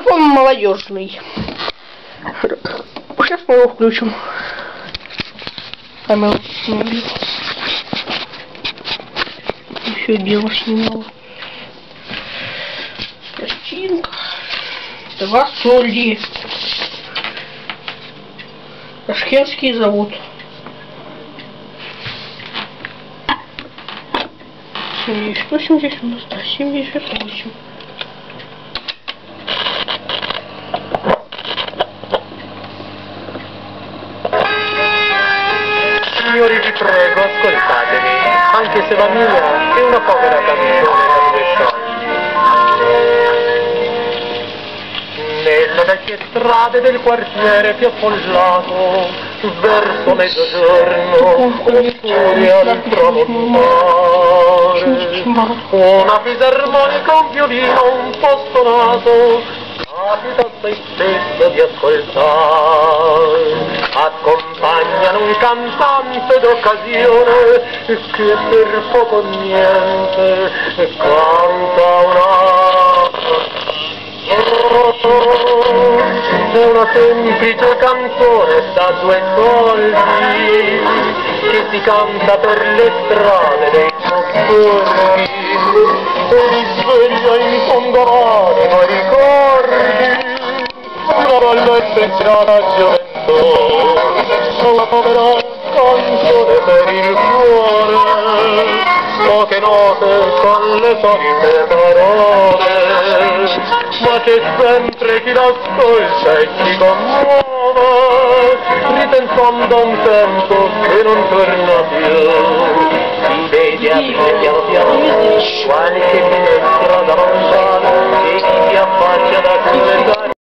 Микрофон молодежный. Сейчас мы его включим. А мы его снимали. Еще бело снимал. Пластинка. 2 соли. Ташкентский завод. 78 здесь у нас, да, 78. Signori, vi prego, ascoltatemi, anche se la mia è una povera canzone da 2 soldi. Nelle vecchie strade del quartiere più affollato, verso mezzogiorno, furia al tramontare, una fisarmonica, un violino un po' stonato, capita a se stesso di ascoltare. Accompagnano un cantante d'occasione che per poco niente canta una semplice canzone da 2 soldi che si canta per le strade dei notturni e risveglia in fondo l'anima i ricordi una bella e spensierata gioventù, una povera canzone per il cuore, poche note con le solite parole, ma c'è sempre chi l'ascolta e si commuove, ripensando a un tempo che non torna più. Si vede aprire piano piano qualche finestra davanti